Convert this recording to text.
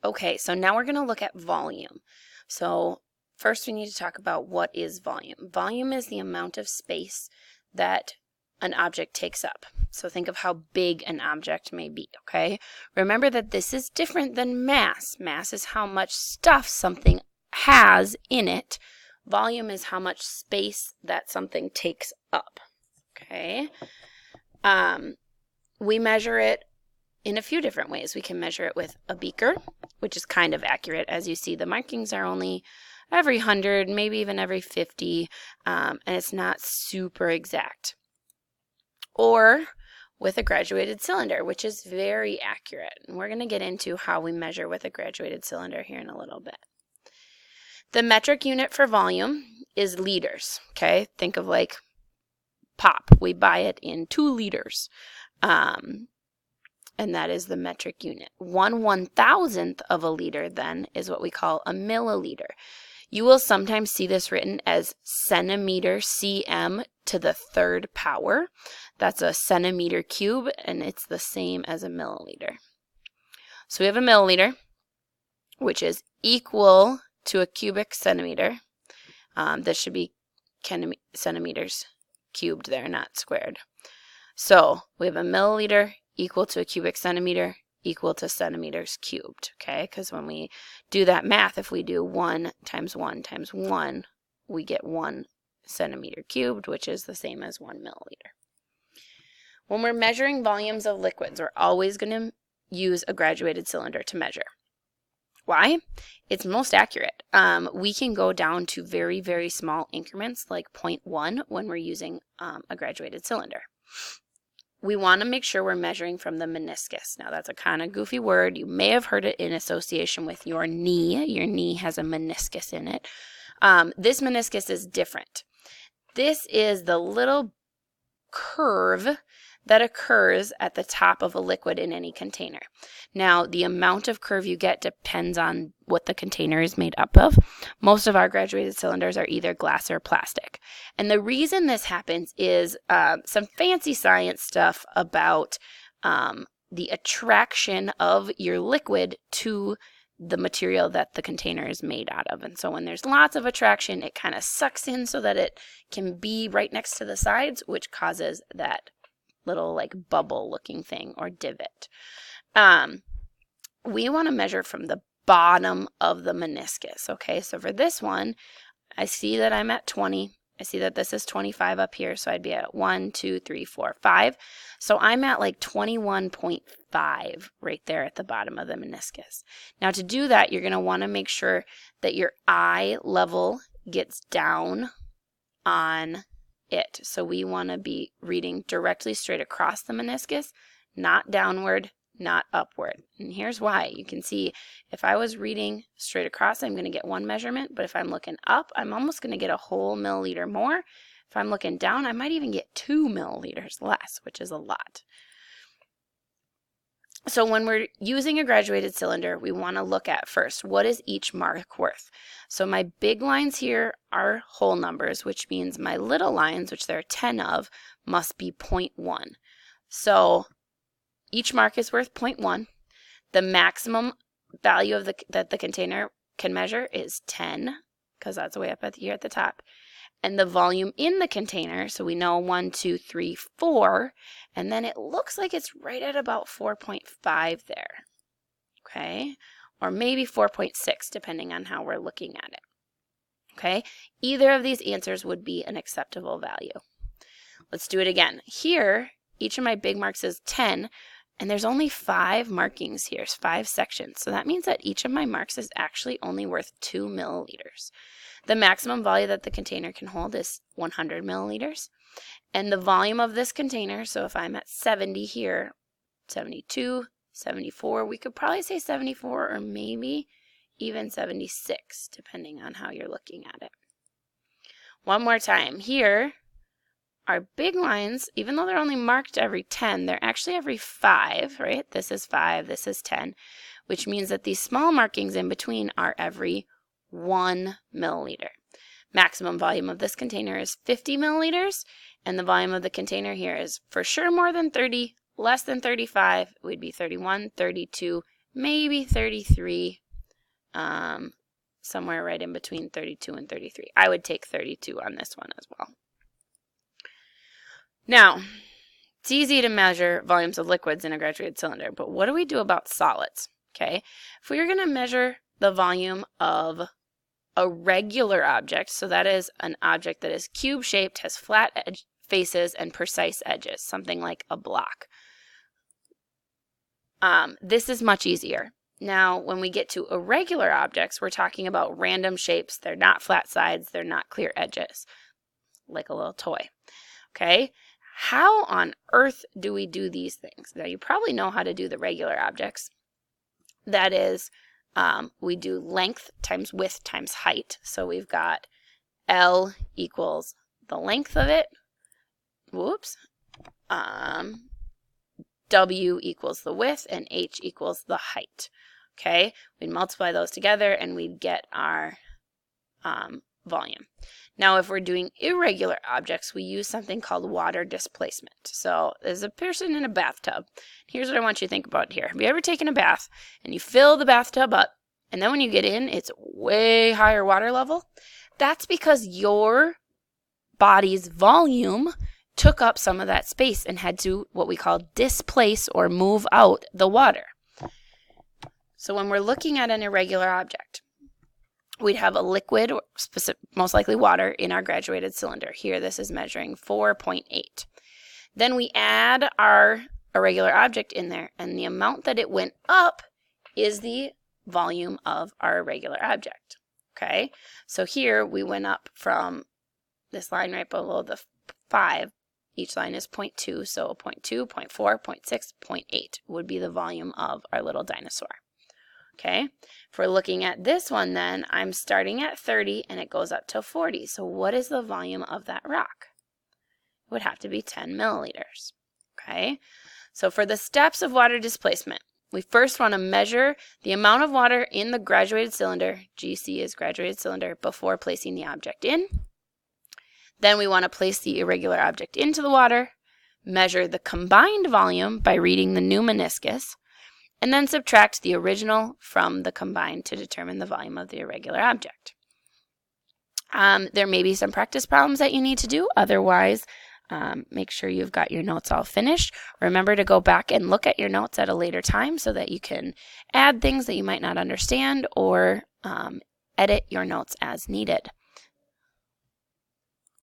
Okay, so now we're going to look at volume. So first we need to talk about what is volume. Volume is the amount of space that an object takes up. So think of how big an object may be, okay? Remember that this is different than mass. Mass is how much stuff something has in it. Volume is how much space that something takes up, okay? We measure it in a few different ways. We can measure it with a beaker, which is kind of accurate. As you see, the markings are only every 100, maybe even every 50, and it's not super exact. Or with a graduated cylinder, which is very accurate. And we're going to get into how we measure with a graduated cylinder here in a little bit. The metric unit for volume is liters, okay? Think of like pop. We buy it in 2 liters. And that is the metric unit. 1/1000th of a liter then is what we call a milliliter. You will sometimes see this written as centimeter cm to the 3rd power. That's a centimeter cube, and it's the same as a milliliter. So we have a milliliter, which is equal to a cubic centimeter. This should be centimeters cubed there, not squared. So we have a milliliter equal to a cubic centimeter equal to centimeters cubed, okay? Because when we do that math, if we do 1 times 1 times 1, we get 1 centimeter cubed, which is the same as 1 milliliter. When we're measuring volumes of liquids, we're always going to use a graduated cylinder to measure. Why? It's most accurate. We can go down to very, very small increments like 0.1 when we're using a graduated cylinder. We want to make sure we're measuring from the meniscus. Now that's a kind of goofy word. You may have heard it in association with your knee. Your knee has a meniscus in it. This meniscus is different. This is the little curve that occurs at the top of a liquid in any container. Now, the amount of curve you get depends on what the container is made up of. Most of our graduated cylinders are either glass or plastic. And the reason this happens is some fancy science stuff about the attraction of your liquid to the material that the container is made out of. And so when there's lots of attraction, it kind of sucks in so that it can be right next to the sides, which causes that little like bubble looking thing or divot. We want to measure from the bottom of the meniscus. Okay, so for this one, I see that I'm at 20. I see that this is 25 up here, so I'd be at 1, 2, 3, 4, 5. So I'm at like 21.5 right there at the bottom of the meniscus. Now to do that, you're going to want to make sure that your eye level gets down on it. So we want to be reading directly straight across the meniscus, not downward, not upward. And here's why. You can see if I was reading straight across, I'm going to get 1 measurement, but if I'm looking up, I'm almost going to get a whole milliliter more. If I'm looking down, I might even get 2 milliliters less, which is a lot. So when we're using a graduated cylinder, we want to look at first, what is each mark worth? So my big lines here are whole numbers, which means my little lines, which there are 10 of, must be 0.1. So each mark is worth 0.1. The maximum value of that the container can measure is 10, because that's way up here at the top. And the volume in the container, so we know 1, 2, 3, 4, and then it looks like it's right at about 4.5 there, okay? Or maybe 4.6, depending on how we're looking at it, okay? Either of these answers would be an acceptable value. Let's do it again. Here, each of my big marks is 10, and there's only 5 markings here, 5 sections. So that means that each of my marks is actually only worth 2 milliliters. The maximum volume that the container can hold is 100 milliliters. And the volume of this container, so if I'm at 70 here, 72, 74, we could probably say 74 or maybe even 76, depending on how you're looking at it. One more time. Here, our big lines, even though they're only marked every 10, they're actually every 5, right? This is 5, this is 10, which means that these small markings in between are every 1 milliliter. Maximum volume of this container is 50 milliliters, and the volume of the container here is for sure more than 30, less than 35, it would be 31, 32, maybe 33, somewhere right in between 32 and 33. I would take 32 on this one as well. Now, it's easy to measure volumes of liquids in a graduated cylinder, but what do we do about solids? Okay, if we were going to measure the volume of a regular object, so that is an object that is cube-shaped, has flat faces and precise edges, something like a block. This is much easier. Now, when we get to irregular objects, we're talking about random shapes. They're not flat sides, they're not clear edges, like a little toy. Okay, how on earth do we do these things? Now, you probably know how to do the regular objects. That is, we do length times width times height. So we've got L equals the length of it. Whoops. W equals the width, and H equals the height. Okay, we'd multiply those together and we'd get our volume. Now, if we're doing irregular objects, we use something called water displacement. So there's a person in a bathtub. Here's what I want you to think about here. Have you ever taken a bath and you fill the bathtub up, and then when you get in, it's way higher water level? That's because your body's volume took up some of that space and had to what we call displace or move out the water. So when we're looking at an irregular object, we'd have a liquid, or most likely water, in our graduated cylinder. Here this is measuring 4.8. Then we add our irregular object in there, and the amount that it went up is the volume of our irregular object. Okay, so here we went up from this line right below the 5. Each line is 0.2, so 0.2, 0.4, 0.6, 0.8 would be the volume of our little dinosaur. Okay, if we're looking at this one, then I'm starting at 30 and it goes up to 40. So what is the volume of that rock? It would have to be 10 milliliters. Okay, so for the steps of water displacement, we first want to measure the amount of water in the graduated cylinder, GC is graduated cylinder, before placing the object in. Then we want to place the irregular object into the water, measure the combined volume by reading the new meniscus, and then subtract the original from the combined to determine the volume of the irregular object. There may be some practice problems that you need to do. Otherwise, make sure you've got your notes all finished. Remember to go back and look at your notes at a later time so that you can add things that you might not understand or edit your notes as needed.